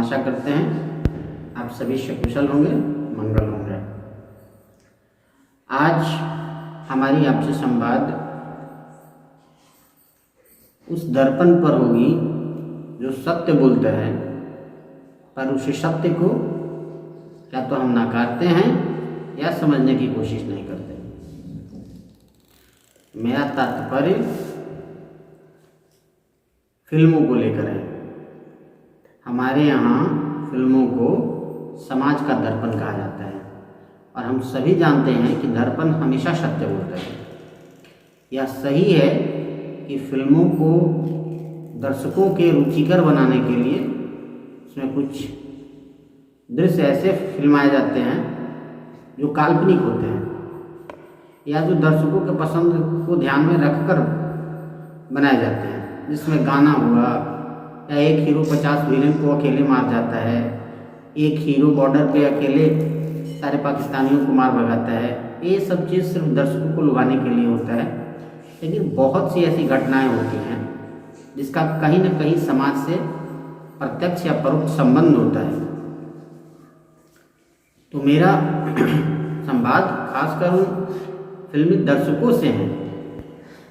आशा करते हैं आप सभी सकुशल होंगे, मंगल होंगे। आज हमारी आपसे संवाद उस दर्पण पर होगी जो सत्य बोलता है, पर उस सत्य को या तो हम नकारते हैं या समझने की कोशिश नहीं करते। मेरा तात्पर्य फिल्मों को लेकर है। हमारे यहाँ फिल्मों को समाज का दर्पण कहा जाता है और हम सभी जानते हैं कि दर्पण हमेशा सत्य बोलता है। यह सही है कि फिल्मों को दर्शकों के रुचिकर बनाने के लिए उसमें कुछ दृश्य ऐसे फिल्माए जाते हैं जो काल्पनिक होते हैं या जो दर्शकों के पसंद को ध्यान में रखकर बनाए जाते हैं, जिसमें गाना हुआ या एक हीरो 50 विलेन को अकेले मार जाता है, एक हीरो बॉर्डर पे अकेले सारे पाकिस्तानियों को मार भगाता है। ये सब चीज़ सिर्फ दर्शकों को लुभाने के लिए होता है, लेकिन बहुत सी ऐसी घटनाएं होती हैं जिसका कहीं न कहीं समाज से प्रत्यक्ष या परोक्ष संबंध होता है। तो मेरा संवाद खासकर उन फिल्मी दर्शकों से है,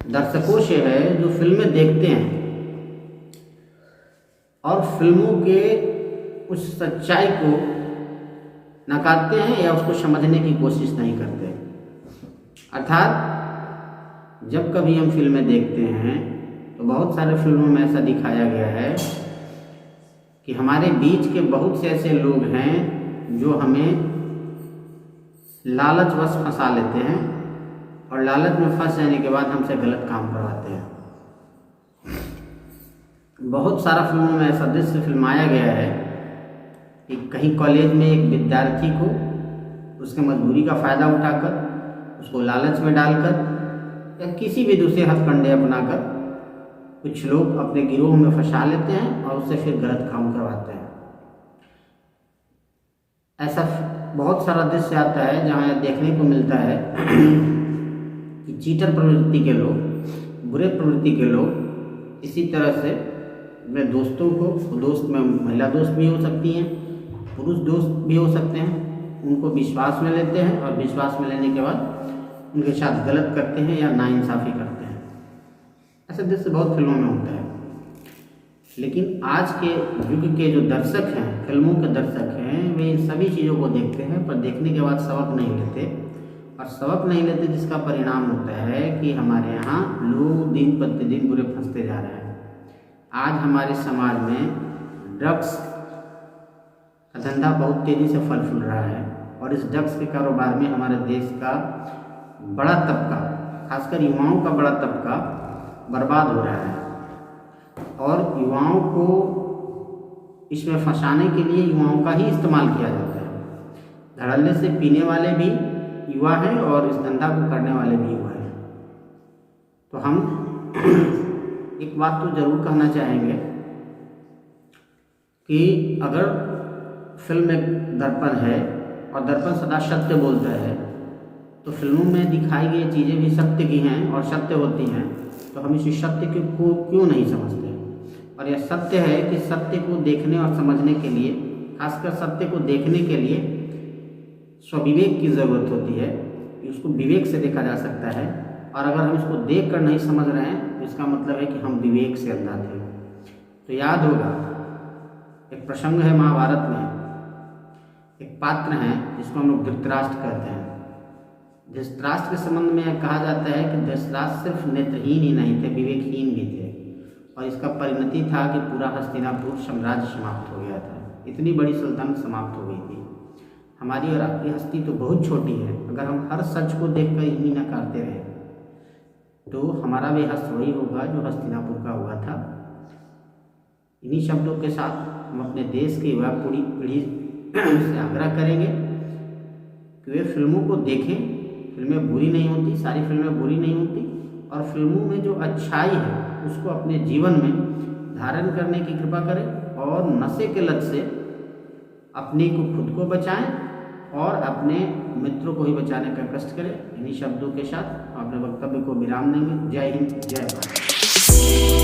दर्शकों से है जो फिल्में देखते हैं और फिल्मों के उस सच्चाई को नकारते हैं या उसको समझने की कोशिश नहीं करते। अर्थात जब कभी हम फिल्में देखते हैं तो बहुत सारे फिल्मों में ऐसा दिखाया गया है कि हमारे बीच के बहुत से ऐसे लोग हैं जो हमें लालचवश फंसा लेते हैं और लालच में फंस जाने के बाद हमसे गलत काम करवाते हैं। बहुत सारा फिल्मों में ऐसा दृश्य फिल्माया गया है कि कहीं कॉलेज में एक विद्यार्थी को उसके मजबूरी का फ़ायदा उठाकर उसको लालच में डालकर या किसी भी दूसरे हथकंडे अपनाकर कुछ लोग अपने गिरोह में फंसा लेते हैं और उससे फिर गलत काम करवाते हैं। ऐसा बहुत सारा दृश्य आता है जहाँ यह देखने को मिलता है कि चीटर प्रवृत्ति के लोग, बुरे प्रवृत्ति के लोग इसी तरह से अपने दोस्तों को, दोस्त में महिला दोस्त भी हो सकती हैं, पुरुष दोस्त भी हो सकते हैं, उनको विश्वास में लेते हैं और विश्वास में लेने के बाद उनके साथ गलत करते हैं या नाइंसाफ़ी करते हैं। ऐसे दृश्य बहुत फिल्मों में होता है। लेकिन आज के युग के जो दर्शक हैं, फिल्मों के दर्शक हैं, वे इन सभी चीज़ों को देखते हैं पर देखने के बाद सबक नहीं लेते और सबक नहीं लेते जिसका परिणाम होता है कि हमारे यहाँ लोग दिन प्रतिदिन बुरे फंसते जा रहे हैं। आज हमारे समाज में ड्रग्स का धंधा बहुत तेज़ी से फल फूल रहा है और इस ड्रग्स के कारोबार में हमारे देश का बड़ा तबका, खासकर युवाओं का बड़ा तबका बर्बाद हो रहा है और युवाओं को इसमें फंसाने के लिए युवाओं का ही इस्तेमाल किया जाता है। धड़ल्ले से पीने वाले भी युवा हैं और इस धंधा को करने वाले भी युवा हैं। तो हम एक बात तो ज़रूर कहना चाहेंगे कि अगर फिल्म एक दर्पण है और दर्पण सदा सत्य बोलता है तो फिल्मों में दिखाई गई चीज़ें भी सत्य की हैं और सत्य होती हैं, तो हम इस सत्य को क्यों नहीं समझते। और यह सत्य है कि सत्य को देखने और समझने के लिए, खासकर सत्य को देखने के लिए स्वविवेक की ज़रूरत होती है कि उसको विवेक से देखा जा सकता है और अगर हम इसको देख कर नहीं समझ रहे हैं तो इसका मतलब है कि हम विवेक से अंधा थे। तो याद होगा एक प्रसंग है महाभारत में, एक पात्र है जिसको हम लोग धृतराष्ट्र कहते हैं। धृतराष्ट्र के संबंध में कहा जाता है कि धृतराष्ट्र सिर्फ नेत्रहीन ही नहीं थे, विवेकहीन भी थे और इसका परिणति था कि पूरा हस्तिनापुर साम्राज्य समाप्त हो गया था। इतनी बड़ी सल्तनत समाप्त हो गई थी। हमारी और आपकी हस्ती तो बहुत छोटी है। अगर हम हर सच को देखकर इन्हीं नकारते रहे तो हमारा भी हस्त वही होगा जो हस्तिनापुर का हुआ था। इन्हीं शब्दों के साथ हम अपने देश की युवा पीढ़ी से आग्रह करेंगे कि वे फिल्मों को देखें। फिल्में बुरी नहीं होती, सारी फिल्में बुरी नहीं होती और फिल्मों में जो अच्छाई है उसको अपने जीवन में धारण करने की कृपा करें और नशे के लत से अपने को, खुद को बचाएं और अपने मित्रों को ही बचाने का कष्ट करें। इन्हीं शब्दों के साथ अपने वक्तव्य को विराम देंगे। जय हिंद, जय भारत।